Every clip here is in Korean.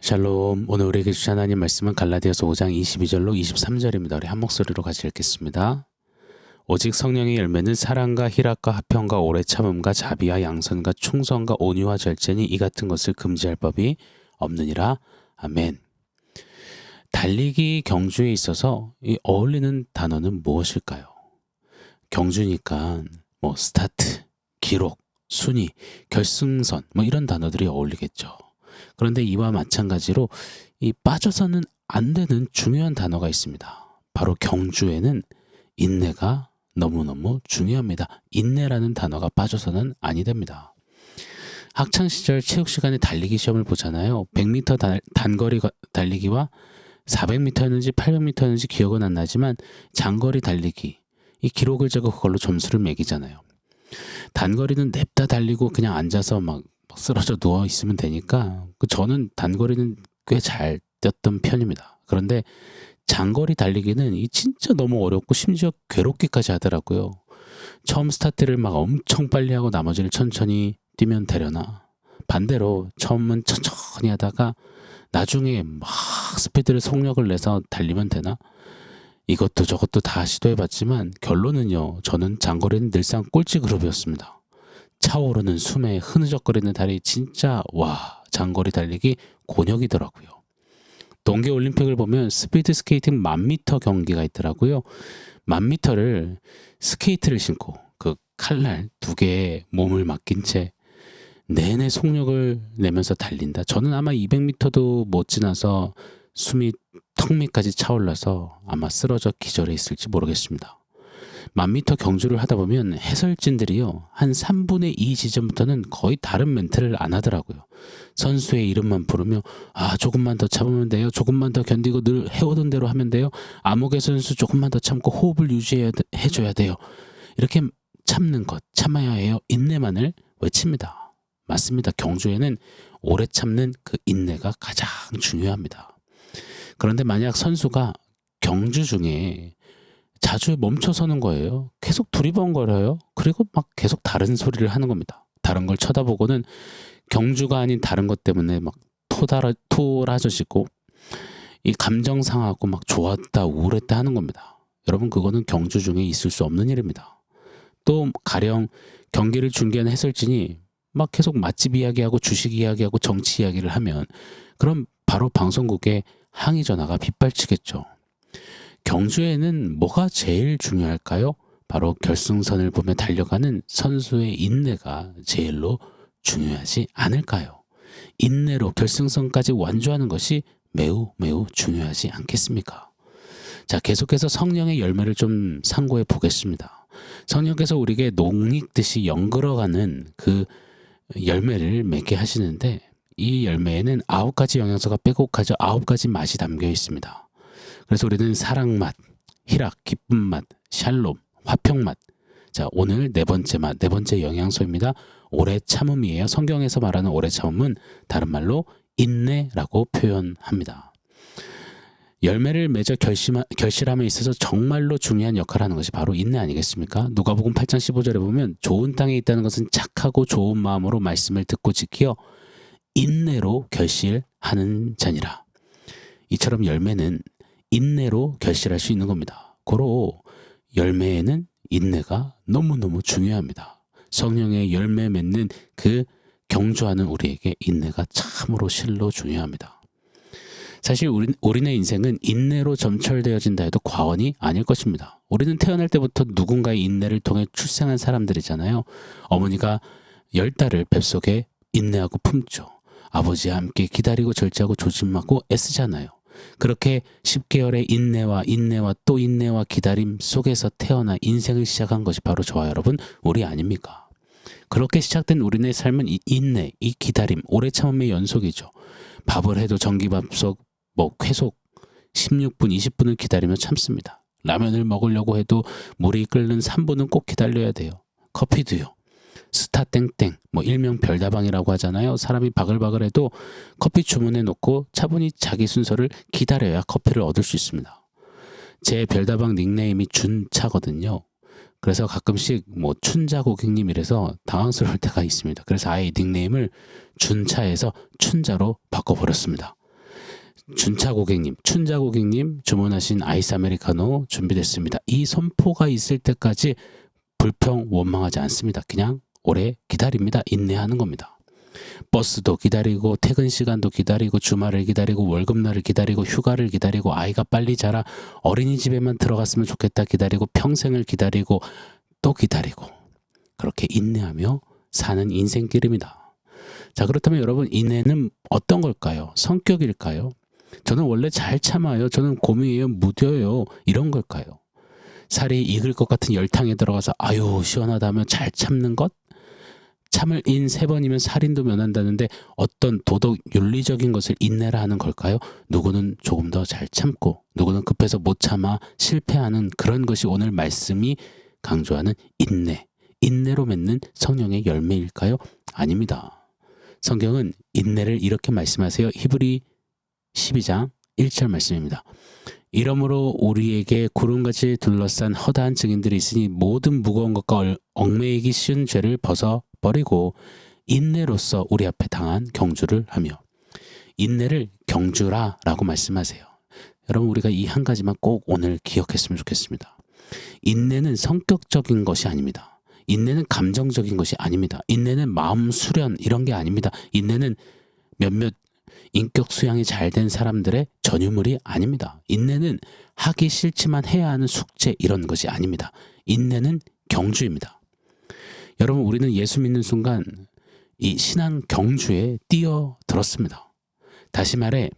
샬롬. 오늘 우리에게 주신 하나님 말씀은 갈라디아서 5장 22절로 23절입니다. 우리 한 목소리로 같이 읽겠습니다. 오직 성령의 열매는 사랑과 희락과 화평과 오래 참음과 자비와 양선과 충성과 온유와 절제니 이 같은 것을 금지할 법이 없느니라. 아멘. 달리기 경주에 있어서 이 어울리는 단어는 무엇일까요? 경주니까 스타트, 기록, 순위, 결승선 이런 단어들이 어울리겠죠. 그런데 이와 마찬가지로 이 빠져서는 안 되는 중요한 단어가 있습니다. 바로 경주에는 인내가 너무너무 중요합니다. 인내라는 단어가 빠져서는 아니 됩니다. 학창시절 체육시간에 달리기 시험을 보잖아요. 100m 단거리 달리기와 400m였는지 800m였는지 기억은 안 나지만 장거리 달리기, 이 기록을 재고 그걸로 점수를 매기잖아요. 단거리는 냅다 달리고 그냥 앉아서 막 쓰러져 누워 있으면 되니까 저는 단거리는 꽤 잘 뛰었던 편입니다. 그런데 장거리 달리기는 이 진짜 너무 어렵고 심지어 괴롭기까지 하더라고요. 처음 스타트를 막 엄청 빨리 하고 나머지를 천천히 뛰면 되려나, 반대로 처음은 천천히 하다가 나중에 막 스피드를 속력을 내서 달리면 되나, 이것도 저것도 다 시도해봤지만 결론은요, 저는 장거리는 늘상 꼴찌 그룹이었습니다. 차오르는 숨에 흐느적거리는 다리, 진짜 장거리 달리기 곤욕이더라고요. 동계올림픽을 보면 스피드 스케이팅 1000m 경기가 있더라고요. 1000m를 스케이트를 신고 그 칼날 2개에 몸을 맡긴 채 내내 속력을 내면서 달린다. 저는 아마 200m도 못 지나서 숨이 턱 밑까지 차올라서 아마 쓰러져 기절해 있을지 모르겠습니다. 1000m 경주를 하다 보면 해설진들이요, 한 3분의 2 지점부터는 거의 다른 멘트를 안 하더라고요. 선수의 이름만 부르며 조금만 더 참으면 돼요. 조금만 더 견디고 늘 해오던 대로 하면 돼요. 암흑의 선수 조금만 더 참고 호흡을 유지해줘야 돼요. 이렇게 참는 것, 참아야 해요. 인내만을 외칩니다. 맞습니다. 경주에는 오래 참는 그 인내가 가장 중요합니다. 그런데 만약 선수가 경주 중에 자주 멈춰서는 거예요. 계속 두리번거려요. 그리고 막 계속 다른 소리를 하는 겁니다. 다른 걸 쳐다보고는 경주가 아닌 다른 것 때문에 막 토라져지고 이 감정 상하고 막 좋았다 우울했다 하는 겁니다. 여러분, 그거는 경주 중에 있을 수 없는 일입니다. 또 가령 경기를 중계하는 해설진이 막 계속 맛집 이야기하고 주식 이야기하고 정치 이야기를 하면 그럼 바로 방송국에 항의 전화가 빗발치겠죠. 경주에는 뭐가 제일 중요할까요? 바로 결승선을 보며 달려가는 선수의 인내가 제일로 중요하지 않을까요? 인내로 결승선까지 완주하는 것이 매우 매우 중요하지 않겠습니까? 자, 계속해서 성령의 열매를 좀 상고해 보겠습니다. 성령께서 우리에게 녹익듯이 연걸어가는 그 열매를 맺게 하시는데, 이 열매에는 9가지 영양소가 빼곡하죠. 9가지 맛이 담겨 있습니다. 그래서 우리는 사랑 맛, 희락, 기쁨 맛, 샬롬, 화평 맛. 자, 오늘 네 번째 영양소입니다. 오래 참음이에요. 성경에서 말하는 오래 참음은 다른 말로 인내라고 표현합니다. 열매를 맺어 결실함에 있어서 정말로 중요한 역할을 하는 것이 바로 인내 아니겠습니까? 누가복음 8장 15절에 보면 좋은 땅에 있다는 것은 착하고 좋은 마음으로 말씀을 듣고 지키어 인내로 결실하는 자니라. 이처럼 열매는 인내로 결실할 수 있는 겁니다. 고로 열매에는 인내가 너무너무 중요합니다. 성령의 열매 맺는 그 경주하는 우리에게 인내가 참으로 실로 중요합니다. 사실 우리네 인생은 인내로 점철되어진다 해도 과언이 아닐 것입니다. 우리는 태어날 때부터 누군가의 인내를 통해 출생한 사람들이잖아요. 어머니가 10달을 뱃속에 인내하고 품죠. 아버지와 함께 기다리고 절제하고 조심하고 애쓰잖아요. 그렇게 10개월의 인내와 또 인내와 기다림 속에서 태어나 인생을 시작한 것이 바로 저와 여러분, 우리 아닙니까? 그렇게 시작된 우리네 삶은 이 인내, 이 기다림, 오래 참음의 연속이죠. 밥을 해도 전기밥솥 쾌속 16분, 20분을 기다리며 참습니다. 라면을 먹으려고 해도 물이 끓는 3분은 꼭 기다려야 돼요. 커피도요. 스타 땡땡, 일명 별다방이라고 하잖아요. 사람이 바글바글해도 커피 주문해 놓고 차분히 자기 순서를 기다려야 커피를 얻을 수 있습니다. 제 별다방 닉네임이 준차거든요. 그래서 가끔씩 춘자 고객님 이래서 당황스러울 때가 있습니다. 그래서 아예 닉네임을 준차에서 춘자로 바꿔버렸습니다. 준차 고객님, 춘자 고객님 주문하신 아이스 아메리카노 준비됐습니다. 이 선포가 있을 때까지 불평 원망하지 않습니다. 그냥 오래 기다립니다. 인내하는 겁니다. 버스도 기다리고 퇴근 시간도 기다리고 주말을 기다리고 월급날을 기다리고 휴가를 기다리고 아이가 빨리 자라 어린이집에만 들어갔으면 좋겠다 기다리고 평생을 기다리고 또 기다리고 그렇게 인내하며 사는 인생길입니다. 자, 그렇다면 여러분 인내는 어떤 걸까요? 성격일까요? 저는 원래 잘 참아요. 저는 곰이에요. 무뎌요. 이런 걸까요? 살이 익을 것 같은 열탕에 들어가서 아유 시원하다 하면 잘 참는 것? 참을 인 3번이면 살인도 면한다는데 어떤 도덕 윤리적인 것을 인내라 하는 걸까요? 누구는 조금 더 잘 참고 누구는 급해서 못 참아 실패하는 그런 것이 오늘 말씀이 강조하는 인내. 인내로 맺는 성령의 열매일까요? 아닙니다. 성경은 인내를 이렇게 말씀하세요. 히브리 12장 1절 말씀입니다. 이러므로 우리에게 구름같이 둘러싼 허다한 증인들이 있으니 모든 무거운 것과 얽매이기 쉬운 죄를 벗어버리고 인내로서 우리 앞에 당한 경주를 하며 인내를 경주라 라고 말씀하세요. 여러분 우리가 이 한 가지만 꼭 오늘 기억했으면 좋겠습니다. 인내는 성격적인 것이 아닙니다. 인내는 감정적인 것이 아닙니다. 인내는 마음 수련 이런 게 아닙니다. 인내는 몇몇 인격 수양이 잘 된 사람들의 전유물이 아닙니다. 인내는 하기 싫지만 해야 하는 숙제 이런 것이 아닙니다. 인내는 경주입니다. 여러분 우리는 예수 믿는 순간 이 신앙 경주에 뛰어들었습니다. 다시 말해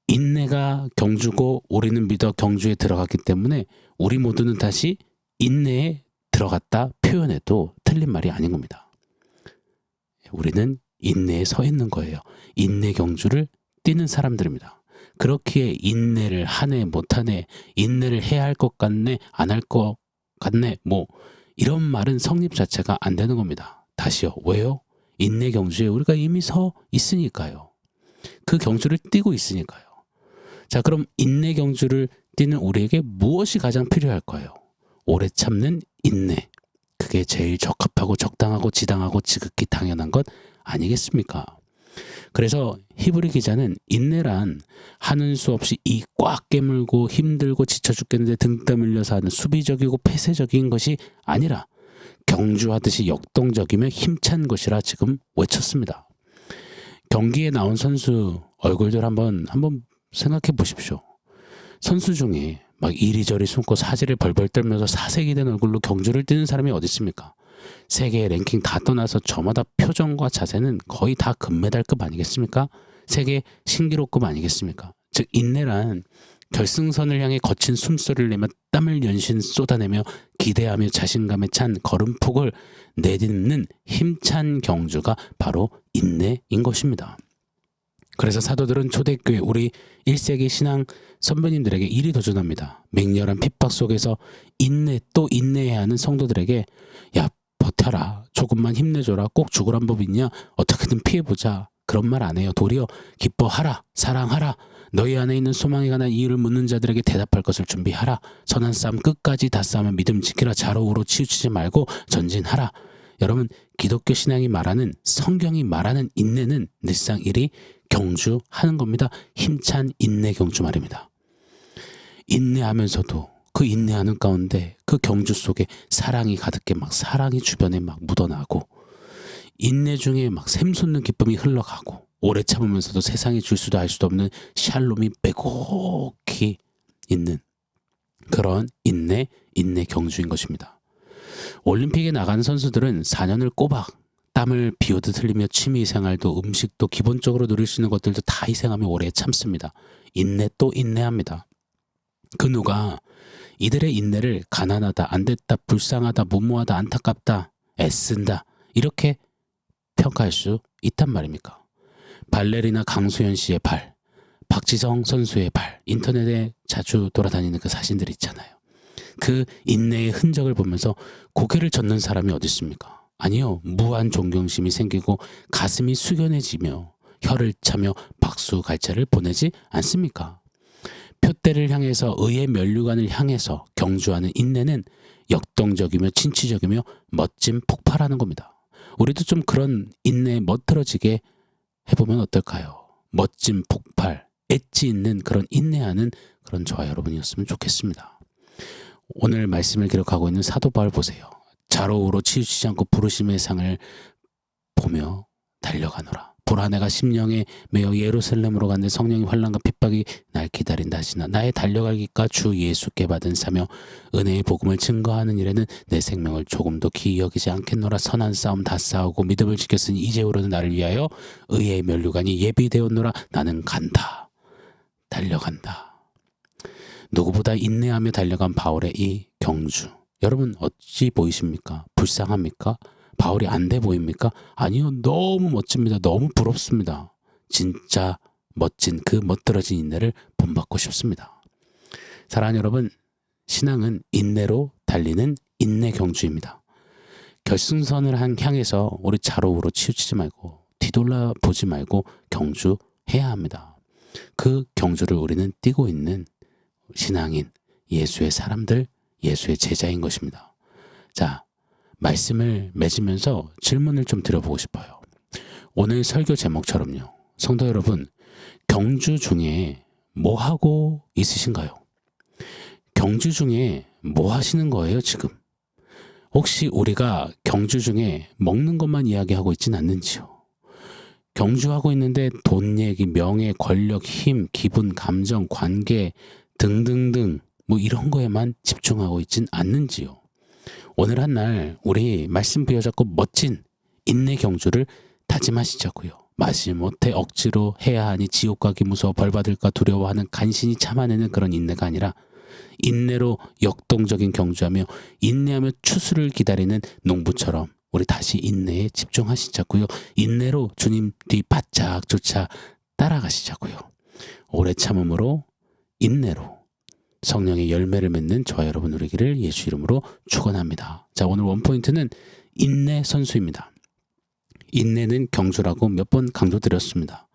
인내가 경주고 우리는 믿어 경주에 들어갔기 때문에 우리 모두는 다시 인내에 들어갔다 표현해도 틀린 말이 아닌 겁니다. 우리는 인내에 서 있는 거예요. 인내 경주를 뛰는 사람들입니다. 그렇기에 인내를 하네 못하네 인내를 해야 할 것 같네 안 할 것 같네 뭐 이런 말은 성립 자체가 안 되는 겁니다. 다시요. 왜요? 인내 경주에 우리가 이미 서 있으니까요. 그 경주를 뛰고 있으니까요. 자, 그럼 인내 경주를 뛰는 우리에게 무엇이 가장 필요할까요? 오래 참는 인내. 그게 제일 적합하고 적당하고 지당하고 지극히 당연한 것 아니겠습니까? 그래서 히브리 기자는 인내란 하는 수 없이 이 꽉 깨물고 힘들고 지쳐 죽겠는데 등 떠밀려서 하는 수비적이고 폐쇄적인 것이 아니라 경주하듯이 역동적이며 힘찬 것이라 지금 외쳤습니다. 경기에 나온 선수 얼굴들 한번 생각해 보십시오. 선수 중에 막 이리저리 숨고 사지를 벌벌 떨면서 사색이 된 얼굴로 경주를 뛰는 사람이 어디 있습니까? 세계의 랭킹 다 떠나서 저마다 표정과 자세는 거의 다 금메달급 아니겠습니까? 세계 신기록급 아니겠습니까? 즉 인내란 결승선을 향해 거친 숨소리를 내며 땀을 연신 쏟아내며 기대하며 자신감에 찬 걸음폭을 내딛는 힘찬 경주가 바로 인내인 것입니다. 그래서 사도들은 초대교회 우리 1세기 신앙 선배님들에게 이리 도전합니다. 맹렬한 핍박 속에서 인내 또 인내해야 하는 성도들에게 야 버텨라 조금만 힘내줘라 꼭 죽으란 법 있냐 어떻게든 피해보자 그런 말 안 해요. 도리어 기뻐하라 사랑하라 너희 안에 있는 소망에 관한 이유를 묻는 자들에게 대답할 것을 준비하라 선한 싸움 끝까지 다 싸우며 믿음 지키라 좌로우로 치우치지 말고 전진하라. 여러분 기독교 신앙이 말하는 성경이 말하는 인내는 늘상 이리 경주하는 겁니다. 힘찬 인내 경주 말입니다. 인내하면서도 그 인내하는 가운데 그 경주 속에 사랑이 가득해 막 사랑이 주변에 막 묻어나고 인내 중에 막 샘솟는 기쁨이 흘러가고 오래 참으면서도 세상이 줄 수도 알 수도 없는 샬롬이 빼곡히 있는 그런 인내 경주인 것입니다. 올림픽에 나가는 선수들은 4년을 꼬박 땀을 비오듯 흘리며 취미생활도 음식도 기본적으로 누릴 수 있는 것들도 다 희생하며 오래 참습니다. 인내 또 인내합니다. 그 누가 이들의 인내를 가난하다, 안됐다, 불쌍하다, 무모하다, 안타깝다, 애쓴다 이렇게 평가할 수 있단 말입니까? 발레리나 강수현 씨의 발, 박지성 선수의 발, 인터넷에 자주 돌아다니는 그 사진들 있잖아요. 그 인내의 흔적을 보면서 고개를 젓는 사람이 어디 있습니까? 아니요. 무한 존경심이 생기고 가슴이 숙연해지며 혀를 차며 박수 갈채를 보내지 않습니까? 표대를 향해서 의의 면류관을 향해서 경주하는 인내는 역동적이며 진취적이며 멋진 폭발하는 겁니다. 우리도 좀 그런 인내에 멋들어지게 해보면 어떨까요? 멋진 폭발, 엣지 있는 그런 인내하는 그런 저와 여러분이었으면 좋겠습니다. 오늘 말씀을 기록하고 있는 사도 바울 보세요. 좌로우로 치우치지 않고 부르심의 상을 보며 달려가노라. 보라, 내가 심령에 매어 예루살렘으로 갔는데 성령의 환난과 핍박이 날 기다린다 하시나 나의 달려갈 길과 주 예수께 받은 사며 은혜의 복음을 증거하는 일에는 내 생명을 조금도 기이 여기지 않겠노라. 선한 싸움 다 싸우고 믿음을 지켰으니 이제후로는 나를 위하여 의의 면류관이 예비되었노라. 나는 간다. 달려간다. 누구보다 인내하며 달려간 바울의 이 경주, 여러분 어찌 보이십니까? 불쌍합니까? 바울이 안 돼 보입니까? 아니요, 너무 멋집니다. 너무 부럽습니다. 진짜 멋진 그 멋들어진 인내를 본받고 싶습니다. 사랑하는 여러분, 신앙은 인내로 달리는 인내 경주입니다. 결승선을 향해서 우리 좌로우로 치우치지 말고 뒤돌아 보지 말고 경주해야 합니다. 그 경주를 우리는 뛰고 있는 신앙인, 예수의 사람들, 예수의 제자인 것입니다. 자, 말씀을 맺으면서 질문을 좀 드려보고 싶어요. 오늘 설교 제목처럼요. 성도 여러분, 경주 중에 뭐 하고 있으신가요? 경주 중에 뭐 하시는 거예요, 지금? 혹시 우리가 경주 중에 먹는 것만 이야기하고 있진 않는지요? 경주하고 있는데 돈 얘기, 명예, 권력, 힘, 기분, 감정, 관계 등등등 뭐 이런 거에만 집중하고 있진 않는지요? 오늘 한 날 우리 말씀 부여잡고 멋진 인내 경주를 다짐하시자고요. 마지못해 억지로 해야 하니 지옥 가기 무서워 벌 받을까 두려워하는 간신히 참아내는 그런 인내가 아니라 인내로 역동적인 경주하며 인내하며 추수를 기다리는 농부처럼 우리 다시 인내에 집중하시자고요. 인내로 주님 뒤 바짝 쫓아 따라가시자고요. 오래 참음으로 인내로 성령의 열매를 맺는 저와 여러분 누리기를 예수 이름으로 축원합니다. 자, 오늘 원포인트는 인내 선수입니다. 인내는 경주라고 몇 번 강조드렸습니다.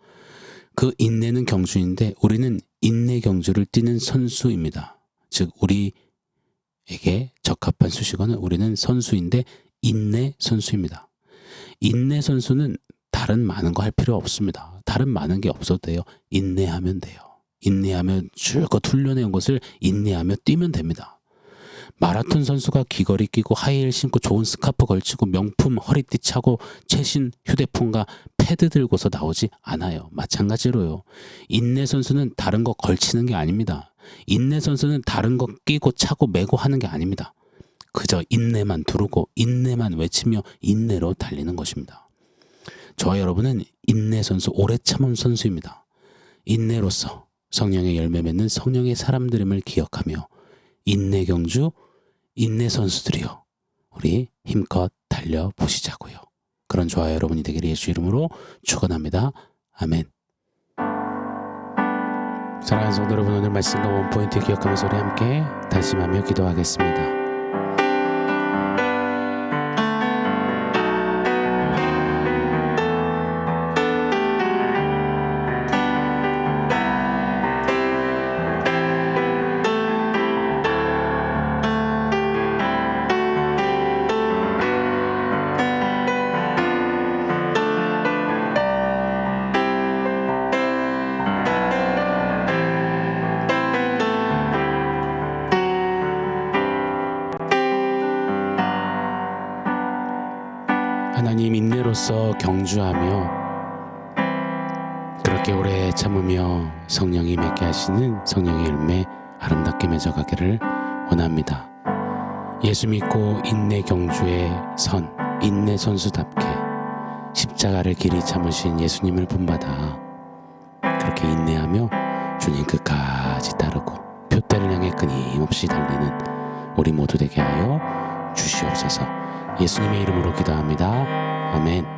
그 인내는 경주인데 우리는 인내 경주를 뛰는 선수입니다. 즉 우리에게 적합한 수식어는 우리는 선수인데 인내 선수입니다. 인내 선수는 다른 많은 거 할 필요 없습니다. 다른 많은 게 없어도 돼요. 인내하면 돼요. 인내하면 줄곧 훈련해온 것을 인내하며 뛰면 됩니다. 마라톤 선수가 귀걸이 끼고 하이힐 신고 좋은 스카프 걸치고 명품 허리띠 차고 최신 휴대폰과 패드 들고서 나오지 않아요. 마찬가지로요. 인내 선수는 다른 거 걸치는 게 아닙니다. 인내 선수는 다른 거 끼고 차고 메고 하는 게 아닙니다. 그저 인내만 두르고 인내만 외치며 인내로 달리는 것입니다. 저와 여러분은 인내 선수, 오래 참은 선수입니다. 인내로서 성령의 열매 맺는 성령의 사람들임을 기억하며 인내 경주, 인내 선수들이요. 우리 힘껏 달려보시자고요. 그런 저와 여러분이 되기를 예수 이름으로 축원합니다. 아멘. 사랑하는 성도 여러분, 오늘 말씀과 원포인트 기억하면서 우리 함께 다짐하며 기도하겠습니다. 하나님, 인내로서 경주하며 그렇게 오래 참으며 성령이 맺게 하시는 성령의 열매 아름답게 맺어가기를 원합니다. 예수 믿고 인내 경주의 선, 인내 선수답게 십자가를 길이 참으신 예수님을 본받아 그렇게 인내하며 주님 끝까지 따르고 표대를 향해 끊임없이 달리는 우리 모두 되게 하여 주시옵소서. 예수님의 이름으로 기도합니다. 아멘.